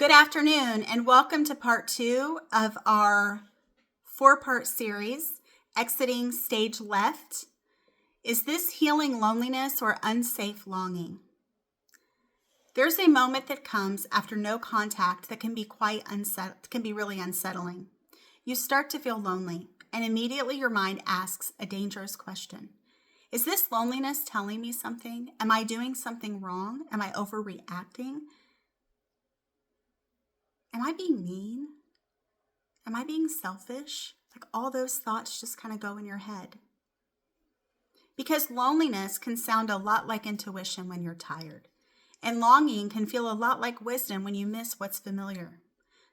Good afternoon, and welcome to part 2 of our 4-part series, Exiting Stage Left. Is this healing loneliness or unsafe longing? There's a moment that comes after no contact that can be really unsettling. You start to feel lonely, and immediately your mind asks a dangerous question. Is this loneliness telling me something? Am I doing something wrong? Am I overreacting? Am I being mean? Am I being selfish? Like all those thoughts just kind of go in your head. Because loneliness can sound a lot like intuition when you're tired. And longing can feel a lot like wisdom when you miss what's familiar.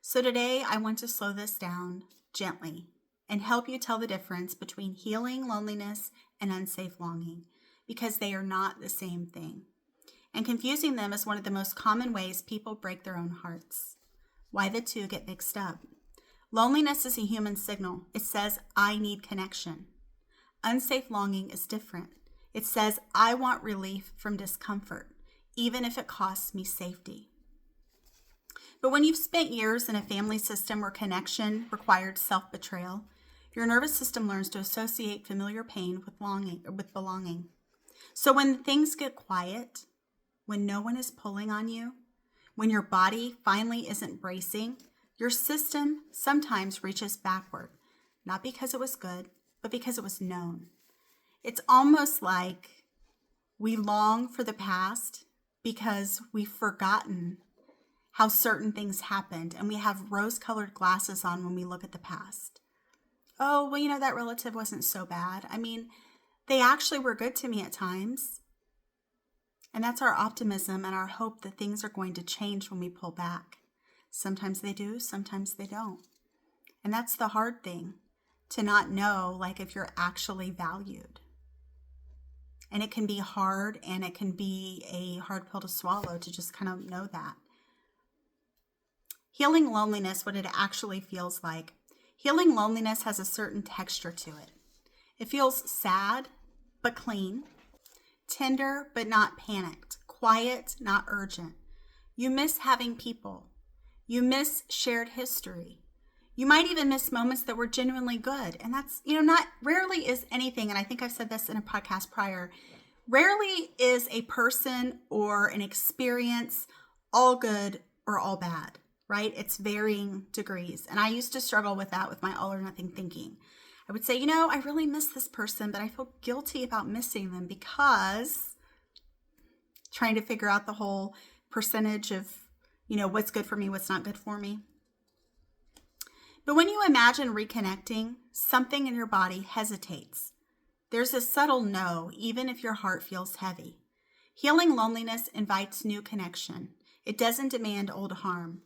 So today I want to slow this down gently and help you tell the difference between healing loneliness and unsafe longing, because they are not the same thing. And confusing them is one of the most common ways people break their own hearts. Why the two get mixed up. Loneliness is a human signal. It says, I need connection. Unsafe longing is different. It says, I want relief from discomfort, even if it costs me safety. But when you've spent years in a family system where connection required self-betrayal, your nervous system learns to associate familiar pain with belonging. So when things get quiet, when no one is pulling on you, when your body finally isn't bracing, your system sometimes reaches backward, not because it was good, but because it was known. It's almost like we long for the past because we've forgotten how certain things happened, and we have rose-colored glasses on when we look at the past. Oh, well, that relative wasn't so bad. I mean, they actually were good to me at times. And that's our optimism and our hope that things are going to change when we pull back. Sometimes they do, sometimes they don't. And that's the hard thing, to not know, if you're actually valued. And it can be hard, and it can be a hard pill to swallow to just kind of know that. Healing loneliness, what it actually feels like. Healing loneliness has a certain texture to it. It feels sad, but clean. Tender, but not panicked. Quiet, not urgent. You miss having people. You miss shared history. You might even miss moments that were genuinely good. And that's, rarely is anything, and I think I've said this in a podcast prior, rarely is a person or an experience all good or all bad, right? It's varying degrees. And I used to struggle with that with my all or nothing thinking. I would say, I really miss this person, but I feel guilty about missing them because trying to figure out the whole percentage of, what's good for me, what's not good for me. But when you imagine reconnecting, something in your body hesitates. There's a subtle no, even if your heart feels heavy. Healing loneliness invites new connection. It doesn't demand old harm.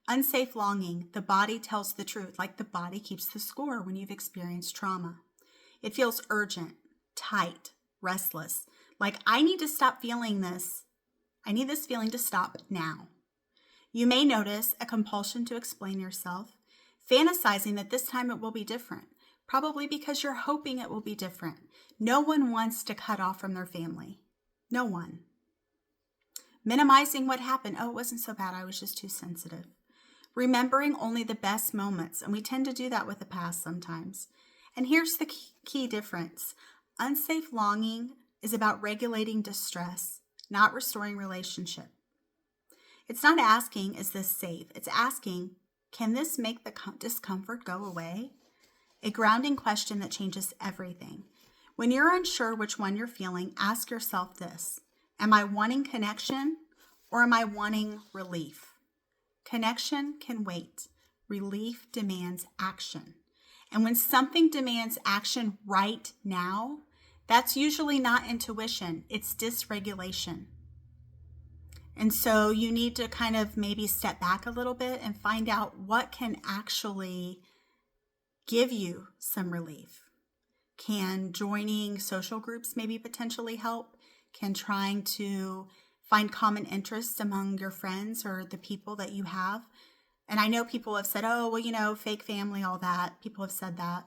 Unsafe longing, the body tells the truth, like the body keeps the score when you've experienced trauma. It feels urgent, tight, restless, like I need to stop feeling this. I need this feeling to stop now. You may notice a compulsion to explain yourself, fantasizing that this time it will be different, probably because you're hoping it will be different. No one wants to cut off from their family. No one. Minimizing what happened. Oh, it wasn't so bad. I was just too sensitive. Remembering only the best moments, and we tend to do that with the past sometimes. And here's the key difference. Unsafe longing is about regulating distress, not restoring relationship. It's not asking, is this safe? It's asking, can this make the discomfort go away? A grounding question that changes everything. When you're unsure which one you're feeling, ask yourself this. Am I wanting connection or am I wanting relief? Connection can wait. Relief demands action. And when something demands action right now, that's usually not intuition, it's dysregulation. And so you need to kind of maybe step back a little bit and find out what can actually give you some relief. Can joining social groups maybe potentially help? Can trying to find common interests among your friends or the people that you have? And I know people have said, oh, well, fake family, all that. People have said that.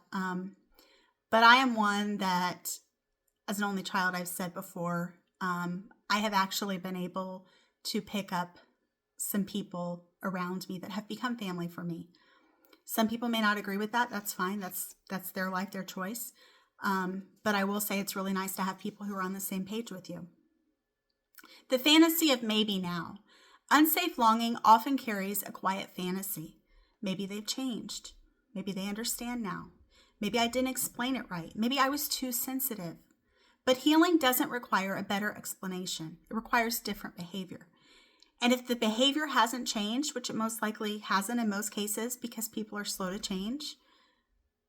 But I am one that, as an only child, I've said before, I have actually been able to pick up some people around me that have become family for me. Some people may not agree with that. That's fine. That's their life, their choice. But I will say it's really nice to have people who are on the same page with you. The fantasy of maybe now. Unsafe longing often carries a quiet fantasy. Maybe they've changed. Maybe they understand now. Maybe I didn't explain it right. Maybe I was too sensitive. But healing doesn't require a better explanation. It requires different behavior. And if the behavior hasn't changed, which it most likely hasn't in most cases because people are slow to change,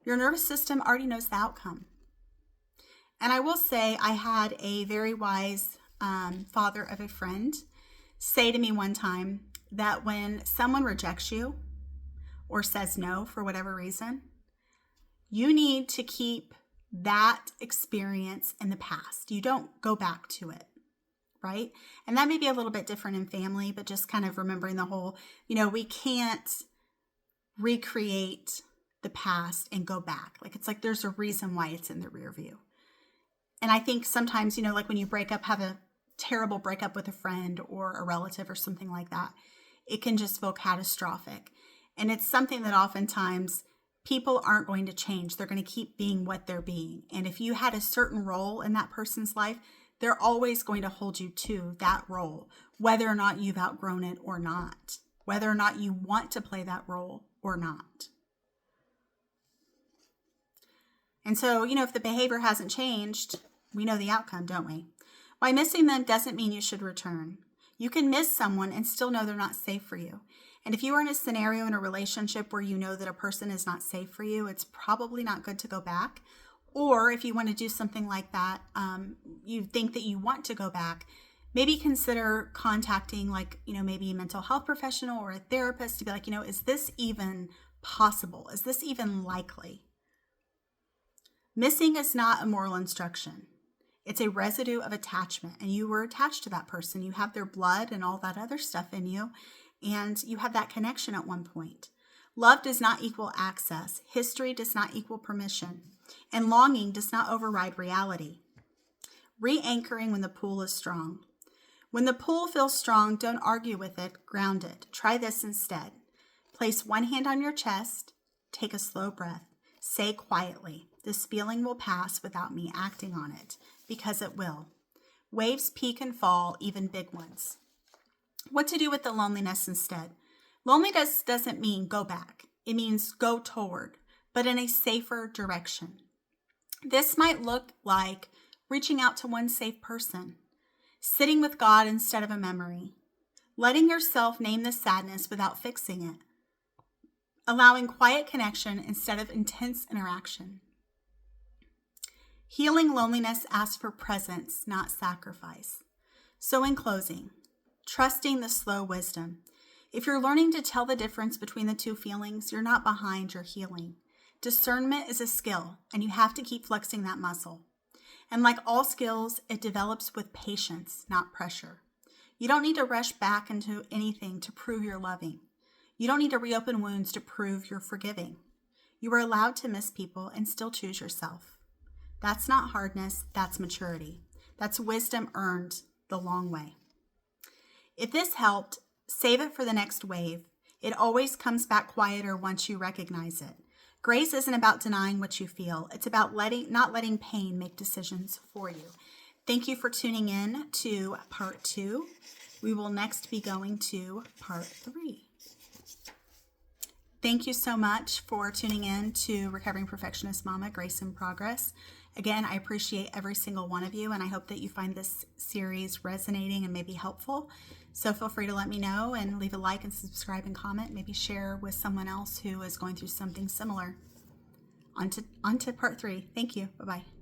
your nervous system already knows the outcome. And I will say I had a very wise father of a friend say to me one time that when someone rejects you or says no for whatever reason, you need to keep that experience in the past. You don't go back to it. Right? And that may be a little bit different in family, but just kind of remembering the whole, we can't recreate the past and go back. It's like there's a reason why it's in the rear view. And I think sometimes, like when you break up, have a terrible breakup with a friend or a relative or something like that, it can just feel catastrophic. And it's something that oftentimes people aren't going to change. They're going to keep being what they're being. And if you had a certain role in that person's life, they're always going to hold you to that role, whether or not you've outgrown it or not, whether or not you want to play that role or not. And so, if the behavior hasn't changed, we know the outcome, don't we? Why missing them doesn't mean you should return. You can miss someone and still know they're not safe for you. And if you are in a scenario in a relationship where you know that a person is not safe for you, it's probably not good to go back. Or if you want to do something like that, you think that you want to go back, maybe consider contacting maybe a mental health professional or a therapist to be like, is this even possible? Is this even likely? Missing is not a moral instruction. It's a residue of attachment, and you were attached to that person. You have their blood and all that other stuff in you, and you have that connection at one point. Love does not equal access. History does not equal permission. And longing does not override reality. Re-anchoring when the pull is strong. When the pull feels strong, don't argue with it, ground it. Try this instead. Place one hand on your chest, take a slow breath. Say quietly, this feeling will pass without me acting on it, because it will. Waves peak and fall, even big ones. What to do with the loneliness instead? Loneliness doesn't mean go back. It means go toward, but in a safer direction. This might look like reaching out to one safe person, sitting with God instead of a memory, letting yourself name the sadness without fixing it, allowing quiet connection instead of intense interaction. Healing loneliness asks for presence, not sacrifice. So in closing, trusting the slow wisdom. If you're learning to tell the difference between the two feelings, you're not behind, you're healing. Discernment is a skill, and you have to keep flexing that muscle. And like all skills, it develops with patience, not pressure. You don't need to rush back into anything to prove you're loving. You don't need to reopen wounds to prove you're forgiving. You are allowed to miss people and still choose yourself. That's not hardness, that's maturity. That's wisdom earned the long way. If this helped, save it for the next wave. It always comes back quieter once you recognize it. Grace isn't about denying what you feel. It's about not letting pain make decisions for you. Thank you for tuning in to part 2. We will next be going to part 3. Thank you so much for tuning in to Recovering Perfectionist Mama, Grace in Progress. Again, I appreciate every single one of you, and I hope that you find this series resonating and maybe helpful. So feel free to let me know and leave a like and subscribe and comment. Maybe share with someone else who is going through something similar. On to part 3. Thank you. Bye-bye.